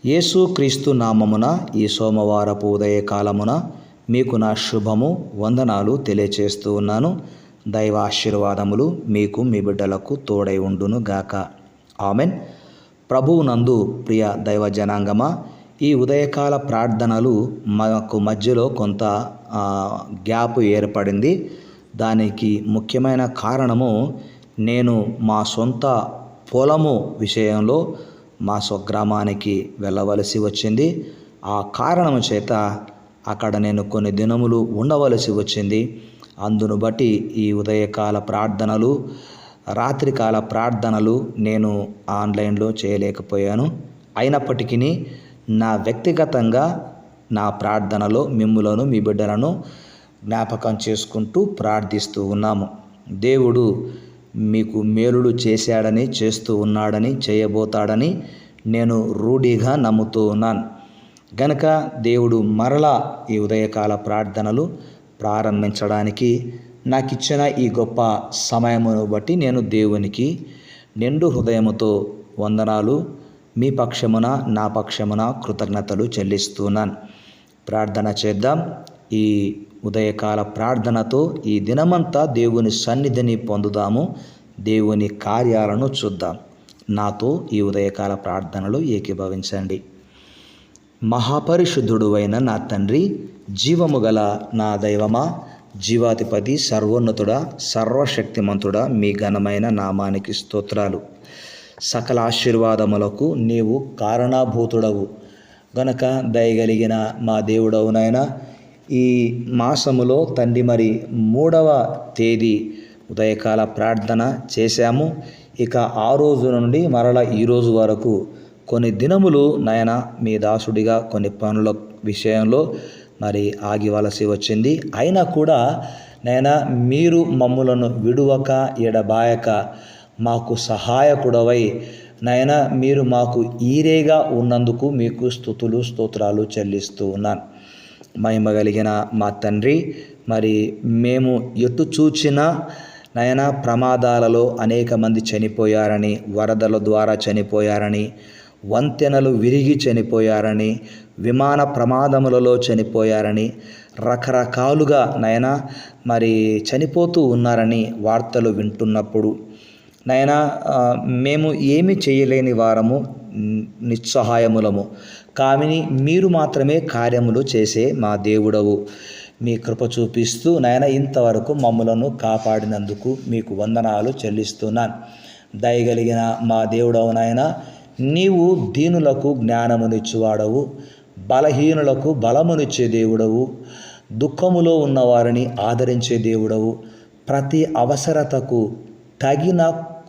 యేసుక్రీస్తు నామమున ఈ సోమవారపు ఉదయకాలమున మీకు నా శుభము వందనాలు తెలియచేస్తూ ఉన్నాను. దైవ ఆశీర్వాదములు మీకు మీ బిడ్డలకు తోడై ఉండును గాక. ఆమెన్. ప్రభువునందు ప్రియ దైవ జనాంగమా, ఈ ఉదయకాల ప్రార్థనలు మాకు మధ్యలో కొంత గ్యాప్ ఏర్పడింది. దానికి ముఖ్యమైన కారణము, నేను మా సొంత పొలము విషయంలో మా స్వగ్రామానికి వెళ్ళవలసి వచ్చింది. ఆ కారణము చేత అక్కడ నేను కొన్ని దినములు ఉండవలసి వచ్చింది. అందును బట్టి ఈ ఉదయకాల ప్రార్థనలు, రాత్రికాల ప్రార్థనలు నేను ఆన్లైన్లో చేయలేకపోయాను. అయినప్పటికీ నా వ్యక్తిగతంగా నా ప్రార్థనలో మిమ్ములను, మీ బిడ్డలను జ్ఞాపకం చేసుకుంటూ ప్రార్థిస్తూ ఉన్నాము. దేవుడు మీకు మేలులు చేశాడని, చేస్తూ ఉన్నాడని, చేయబోతాడని నేను రూఢిగా నమ్ముతూ ఉన్నాను. గనక దేవుడు మరలా ఈ ఉదయకాల ప్రార్థనలు ప్రారంభించడానికి నాకు ఇచ్చిన ఈ గొప్ప సమయమును బట్టి నేను దేవునికి నిండు హృదయముతో వందనాలు, మీ పక్షమున నా పక్షమున కృతజ్ఞతలు చెల్లిస్తున్నాను. ప్రార్థన చేద్దాం. ఈ ఉదయకాల ప్రార్థనతో ఈ దినమంతా దేవుని సన్నిధిని పొందుదాము, దేవుని కార్యాలను చూద్దాం. నాతో ఈ ఉదయకాల ప్రార్థనలు ఏకీభవించండి. మహాపరిశుద్ధుడు అయిన నా తండ్రి, జీవము గల నా దైవమా, జీవాధిపతి, సర్వోన్నతుడా, సర్వశక్తిమంతుడా, మీ ఘనమైన నామానికి స్తోత్రాలు. సకల ఆశీర్వాదములకు నీవు కారణభూతుడవు గనక దయగలిగిన మా దేవుడవునైనా, ఈ మాసములో తండ్రి మరి 3వ తేదీ ఉదయకాల ప్రార్థన చేశాము. ఇక ఆ రోజు నుండి మరల ఈరోజు వరకు కొన్ని దినములు నాయన మీ దాసుడిగా కొన్ని పనుల విషయంలో మరి ఆగివలసి వచ్చింది. అయినా కూడా నాయన మీరు మమ్ములను విడువక ఎడబాయక మాకు సహాయకుడవై నాయన మీరు మాకు ఈరేగా ఉన్నందుకు మీకు స్తుతులు స్తోత్రాలు చెల్లిస్తూ ఉన్నాను. మహిమ కలిగిన మా తండ్రి, మరి మేము ఎటు చూచినా నాయన ప్రమాదాలలో అనేక మంది చనిపోయారని, వరదల ద్వారా చనిపోయారని, వంతెనలు విరిగి చనిపోయారని, విమాన ప్రమాదములలో చనిపోయారని, రకరకాలుగా నాయన మరి చనిపోతూ ఉన్నారని వార్తలు వింటున్నప్పుడు నాయన మేము ఏమి చేయలేని వారము, నిస్సహాయములము. కానీ మీరు మాత్రమే కార్యములు చేసే మా దేవుడవు. మీ కృప చూపిస్తూ నాయన ఇంతవరకు మమ్ములను కాపాడినందుకు మీకు వందనాలు చెల్లిస్తున్నాను. దయగలిగిన మా దేవుడవు నాయన, నీవు దీనులకు జ్ఞానమునిచ్చువాడవు, బలహీనులకు బలమునిచ్చే దేవుడవు, దుఃఖములో ఉన్నవారిని ఆదరించే దేవుడవు, ప్రతి అవసరతకు తగిన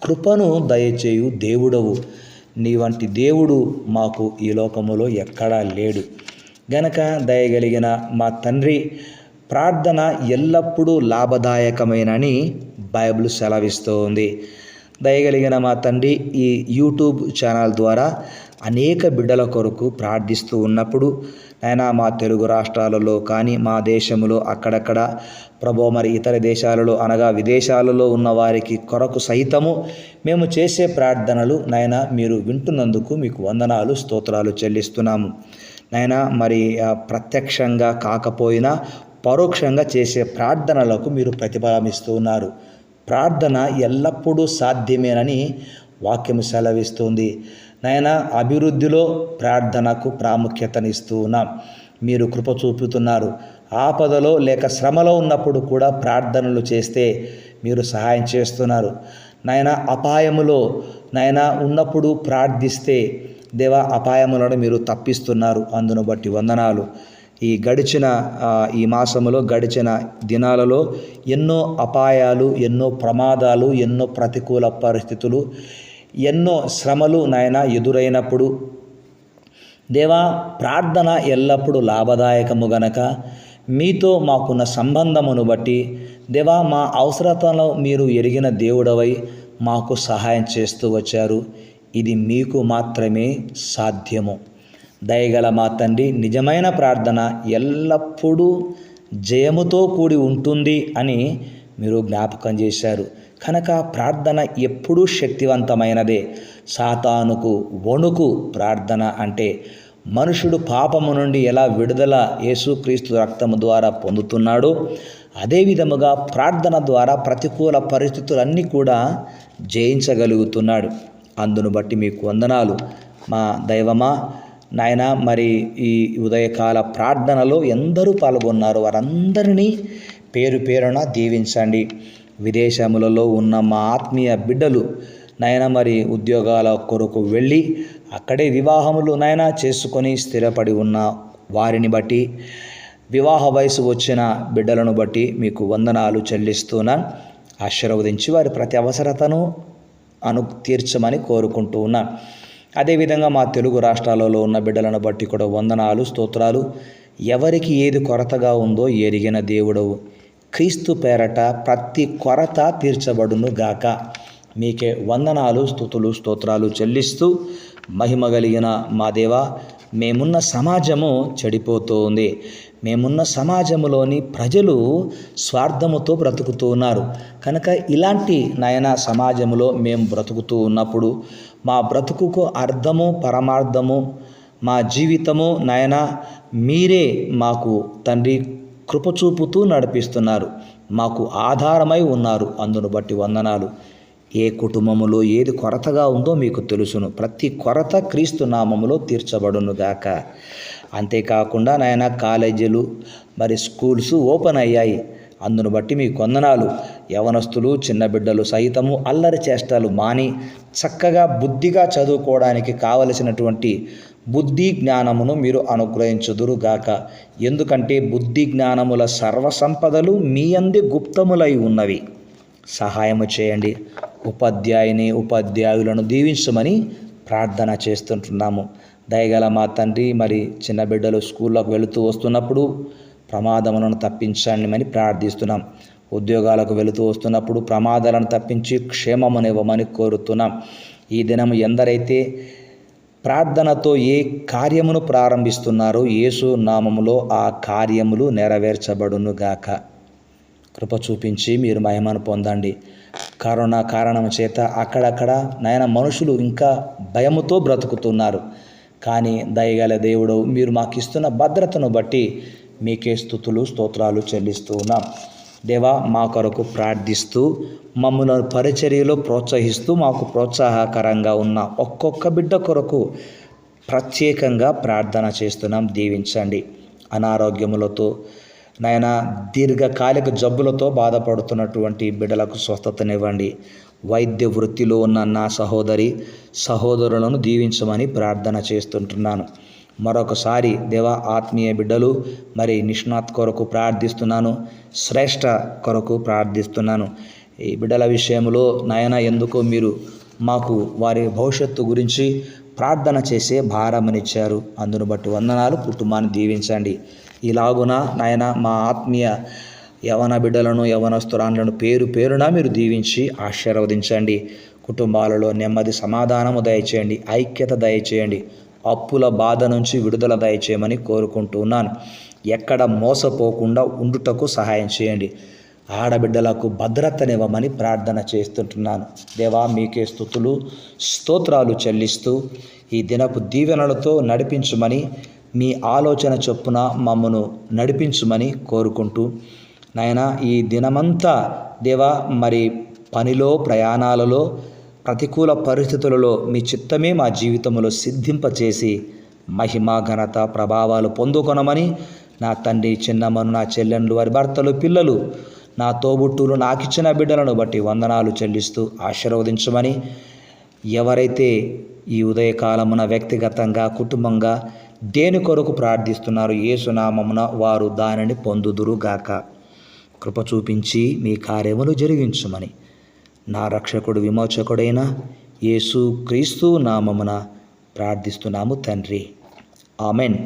కృపను దయచేయు దేవుడవు. నీ వంటి దేవుడు మాకు ఈ లోకములో ఎక్కడా లేడు. గనక దయగలిగిన మా తండ్రి, ప్రార్థన ఎల్లప్పుడూ లాభదాయకమైనని బైబిల్ సెలవిస్తూ ఉంది. దయగలిగిన మా తండ్రి, ఈ యూట్యూబ్ ఛానల్ ద్వారా అనేక బిడ్డల కొరకు ప్రార్థిస్తూ ఉన్నప్పుడు నాయన మా తెలుగు రాష్ట్రాలలో కానీ, మా దేశంలో అక్కడక్కడ ప్రభు మరి ఇతర దేశాలలో అనగా విదేశాలలో ఉన్న వారికి కొరకు సహితము మేము చేసే ప్రార్థనలు నాయన మీరు వింటున్నందుకు మీకు వందనాలు స్తోత్రాలు చెల్లిస్తున్నాము. నాయన మరి ప్రత్యక్షంగా కాకపోయినా పరోక్షంగా చేసే ప్రార్థనలకు మీరు ప్రతిఫలమిస్తూ ఉన్నారు. ప్రార్థన ఎల్లప్పుడూ సాధ్యమేనని వాక్యం సెలవిస్తుంది. నాయన అభివృద్ధిలో ప్రార్థనకు ప్రాముఖ్యతనిస్తూ ఉన్నాం. మీరు కృప చూపుతున్నారు. ఆపదలో లేక శ్రమలో ఉన్నప్పుడు కూడా ప్రార్థనలు చేస్తే మీరు సహాయం చేస్తున్నారు. నాయన అపాయములో నాయన ఉన్నప్పుడు ప్రార్థిస్తే దేవా అపాయములను మీరు తప్పిస్తున్నారు. అందును బట్టి వందనాలు. ఈ మాసములో గడిచిన దినాలలో ఎన్నో అపాయాలు, ఎన్నో ప్రమాదాలు, ఎన్నో ప్రతికూల పరిస్థితులు, ఎన్నో శ్రమలు నాయన ఎదురైనప్పుడు దేవా ప్రార్థన ఎల్లప్పుడూ లాభదాయకము గనక మీతో మాకున్న సంబంధమును బట్టి దేవా మా అవసరతను మీరు ఎరిగిన దేవుడవై మాకు సహాయం చేస్తూ వచ్చారు. ఇది మీకు మాత్రమే సాధ్యము. దయగల మా తండ్రి, నిజమైన ప్రార్థన ఎల్లప్పుడూ జయముతో కూడి ఉంటుంది అని మీరు జ్ఞాపకం చేశారు. కనుక ప్రార్థన ఎప్పుడూ శక్తివంతమైనదే. సాతానుకు వణుకు ప్రార్థన అంటే. మనుషుడు పాపము నుండి ఎలా విడుదల యేసుక్రీస్తు రక్తము ద్వారా పొందుతున్నాడో అదే విధముగా ప్రార్థన ద్వారా ప్రతికూల పరిస్థితులన్నీ కూడా జయించగలుగుతున్నాడు. అందును బట్టి మీకు వందనాలు మా దైవమా. నాయన, మరి ఈ ఉదయకాల ప్రార్థనలో ఎందరూ పాల్గొన్నారు వారందరినీ పేరు పేరున దీవించండి. విదేశములలో ఉన్న మా ఆత్మీయ బిడ్డలు నాయన మరి ఉద్యోగాల కొరకు వెళ్ళి అక్కడే వివాహములు నాయన చేసుకొని స్థిరపడి ఉన్న వారిని బట్టి, వివాహ వయసు వచ్చిన బిడ్డలను బట్టి మీకు వందనాలు చెల్లిస్తున్నా. ఆశీర్వదించి వారి ప్రతి అవసరతను తీర్చమని కోరుకుంటూ ఉన్నా. అదేవిధంగా మా తెలుగు రాష్ట్రాలలో ఉన్న బిడ్డలను బట్టి కూడా వందనాలు, స్తోత్రాలు. ఎవరికి ఏది కొరతగా ఉందో ఎరిగిన దేవుడవు, క్రీస్తు పేరట ప్రతి కొరత తీర్చబడును గాక. మీకే వందనాలు, స్తుతులు, స్తోత్రాలు చెల్లిస్తూ, మహిమ కలిగిన మా దేవా, మేమున్న సమాజము చెడిపోతూ ఉంది. మేమున్న సమాజంలోని ప్రజలు స్వార్థముతో బ్రతుకుతూ ఉన్నారు. కనుక ఇలాంటి నాయన సమాజంలో మేము బ్రతుకుతూ ఉన్నప్పుడు మా బ్రతుకుకు అర్థము, పరమార్థము, మా జీవితము నాయన మీరే మాకు తండ్రి కృపచూపుతూ నడిపిస్తున్నారు. మాకు ఆధారమై ఉన్నారు. అందును బట్టి వందనాలు. ఏ కుటుంబములో ఏది కొరతగా ఉందో మీకు తెలుసును. ప్రతి కొరత క్రీస్తు నామములో తీర్చబడునుగాక. అంతేకాకుండా నాయన కాలేజీలు మరి స్కూల్స్ ఓపెన్ అయ్యాయి. అందును బట్టి మీకు వందనాలు. యవనస్తులు, చిన్న బిడ్డలు సైతము అల్లరి చేష్టలు మాని చక్కగా బుద్ధిగా చదువుకోవడానికి కావలసినటువంటి బుద్ధి జ్ఞానమును మీరు అనుగ్రహించుదురుగాక. ఎందుకంటే బుద్ధి జ్ఞానముల సర్వసంపదలు మీ అందే గుప్తములై ఉన్నవి. సహాయము చేయండి. ఉపాధ్యాయులను దీవించమని ప్రార్థన చేస్తుంటున్నాము. దయగల మా తండ్రి, మరి చిన్న బిడ్డలు స్కూళ్ళకు వెళుతూ వస్తున్నప్పుడు ప్రమాదములను తప్పించండి ప్రార్థిస్తున్నాం. ఉద్యోగాలకు వెళుతూ వస్తున్నప్పుడు ప్రమాదాలను తప్పించి క్షేమమునివ్వమని కోరుతున్నాం. ఈ దినం ఎందరైతే ప్రార్థనతో ఏ కార్యమును ప్రారంభిస్తున్నారో యేసు నామములో ఆ కార్యములు నెరవేర్చబడునుగాక. కృప చూపించి మీరు మహిమను పొందండి. కరోనా కారణం చేత అక్కడక్కడ నాయన మనుషులు ఇంకా భయముతో బ్రతుకుతున్నారు. కానీ దయగల దేవుడు మీరు మాకు ఇస్తున్న భద్రతను బట్టి మీకే స్తుతులు, స్తోత్రాలు చెల్లిస్తూ ఉన్నాం. దేవా, మా కొరకు ప్రార్థిస్తూ మమ్మల్ని పరిచర్యలో ప్రోత్సహిస్తూ మాకు ప్రోత్సాహకరంగా ఉన్న ఒక్కొక్క బిడ్డ కొరకు ప్రత్యేకంగా ప్రార్థన చేస్తున్నాం. దీవించండి. అనారోగ్యములతో నాయన దీర్ఘకాలిక జబ్బులతో బాధపడుతున్నటువంటి బిడ్డలకు స్వస్థతనివ్వండి. వైద్య వృత్తిలో ఉన్న నా సహోదరులను దీవించమని ప్రార్థన చేస్తుంటున్నాను. మరొకసారి దేవా, ఆత్మీయ బిడ్డలు మరి నిష్ణాత్ కొరకు ప్రార్థిస్తున్నాను. శ్రేష్ఠ కొరకు ప్రార్థిస్తున్నాను. ఈ బిడ్డల విషయంలో నాయన ఎందుకో మీరు మాకు వారి భవిష్యత్తు గురించి ప్రార్థన చేసే భారమనిచ్చారు. అందును బట్టి వందనాలు. కుటుంబాన్ని దీవించండి. ఇలాగున నాయన మా ఆత్మీయ యవన బిడ్డలను, యవనస్తురాండ్లను పేరు పేరున మీరు దీవించి ఆశీర్వదించండి. కుటుంబాలలో నెమ్మది, సమాధానము దయచేయండి. ఐక్యత దయచేయండి. అప్పుల బాధ నుంచి విడుదల దయచేయమని కోరుకుంటున్నాను. ఎక్కడ మోసపోకుండా ఉండుటకు సహాయం చేయండి. ఆడబిడ్డలకు భద్రతనివ్వమని ప్రార్థన చేస్తుంటున్నాను. దేవా, మీకే స్తుతులు, స్తోత్రాలు చెల్లిస్తూ ఈ దినపు దీవెనలతో నడిపించుమని, మీ ఆలోచన చొప్పున మమ్మను నడిపించుమని కోరుకుంటూ నాయన ఈ దినమంతా దేవా మరి పనిలో, ప్రయాణాలలో, ప్రతికూల పరిస్థితులలో మీ చిత్తమే మా జీవితంలో సిద్ధింపచేసి మహిమ, ఘనత, ప్రభావాలు పొందుకొనమని నా తండ్రి, చిన్నమ్మను, నా చెల్లెండ్లు, వారి భర్తలు, పిల్లలు, నా తోబుట్టులు, నాకిచ్చిన బిడ్డలను బట్టి వందనాలు చెల్లిస్తూ ఆశీర్వదించమని, ఎవరైతే ఈ ఉదయకాలమున వ్యక్తిగతంగా, కుటుంబంగా దేని కొరకు ప్రార్థిస్తున్నారు యేసునామమున వారు దానిని పొందుదురుగాక. కృప చూపించి మీ కార్యములు జరిగించుమని నా రక్షకుడు, విమోచకుడైన యేసు క్రీస్తు నామమున ప్రార్థిస్తున్నాము తండ్రి. ఆమెన్.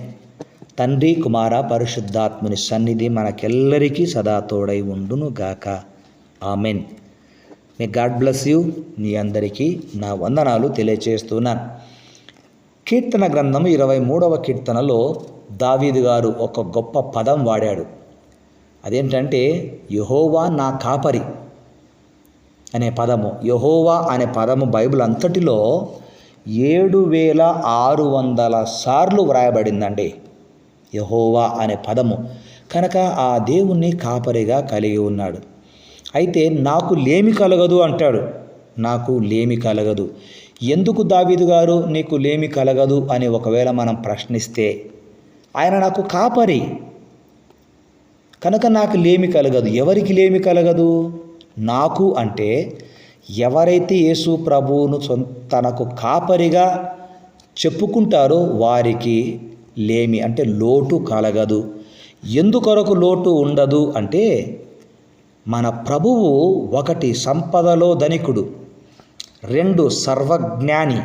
తండ్రి, కుమార, పరిశుద్ధాత్ముని సన్నిధి మనకెల్లరికీ సదా తోడై ఉండునుగాక. Amen. May God bless you. మీ అందరికీ నా వందనాలు తెలియచేస్తున్నాను. కీర్తన గ్రంథం 23వ కీర్తనలో దావీదు గారు ఒక గొప్ప పదం వాడాడు. అదేంటంటే యెహోవా నా కాపరి అనే పదము. యెహోవా అనే పదము బైబిల్ అంతటిలో 7600 సార్లు వ్రాయబడిందండి యెహోవా అనే పదము. కనుక ఆ దేవుణ్ణి కాపరిగా కలిగి ఉన్నాడు. అయితే నాకు లేమి కలగదు అంటాడు. నాకు లేమి కలగదు. ఎందుకు దావీదు గారు నీకు లేమి కలగదు అని ఒకవేళ మనం ప్రశ్నిస్తే, ఆయన నాకు కాపరి కనుక నాకు లేమి కలగదు. ఎవరికి లేమి కలగదు? నాకు అంటే ఎవరైతే యేసు ప్రభువును తనకు కాపరిగా చెప్పుకుంటారో వారికి లేమి అంటే లోటు కలగదు. ఎందుకొరకు లోటు ఉండదు అంటే, మన ప్రభువు 1 సంపదలో ధనికుడు, 2 సర్వజ్ఞాని,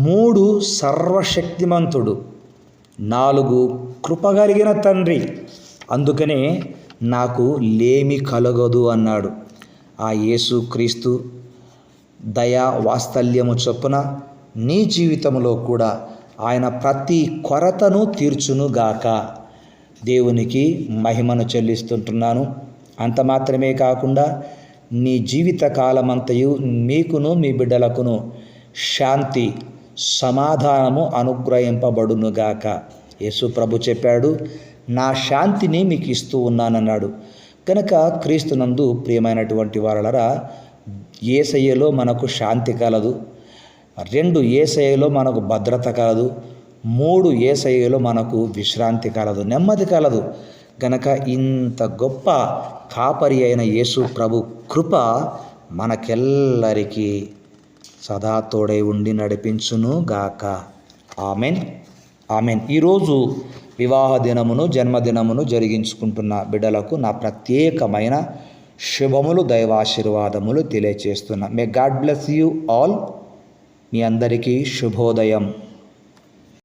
3 సర్వశక్తిమంతుడు, 4 కృపగలిగిన తండ్రి. అందుకనే నాకు లేమి కలగదు అన్నాడు. ఆ యేసుక్రీస్తు దయా వాత్సల్యము చొప్పున నీ జీవితంలో కూడా ఆయన ప్రతి కొరతను తీర్చునుగాక. దేవునికి మహిమను చెల్లిస్తుంటున్నాను. అంత మాత్రమే కాకుండా నీ జీవిత కాలమంతయు మీకును మీ బిడ్డలకును శాంతి సమాధానము అనుగ్రహింపబడునుగాక. యేసు ప్రభు చెప్పాడు, నా శాంతిని మీకు ఇస్తూ ఉన్నానన్నాడు. కనుక క్రీస్తునందు ప్రియమైనటువంటి వారలరా, యేసయ్యలో మనకు శాంతి కలదు, 2 యేసయ్యలో మనకు భద్రత కలదు, 3 యేసయ్యలో మనకు విశ్రాంతి కలదు, నెమ్మది కలదు. గనక ఇంత గొప్ప కాపరి అయిన యేసు ప్రభు కృప మనకెల్లరికీ సదా తోడై ఉండి నడిపించును గాక. Amen, amen. ఈరోజు వివాహ దినమును జన్మదినమును జరిగించుకుంటున్న బిడ్డలకు నా ప్రత్యేకమైన శుభములు దైవాశీర్వాదములు తెలియచేస్తున్నా. May God bless you all. మీ అందరికీ శుభోదయం.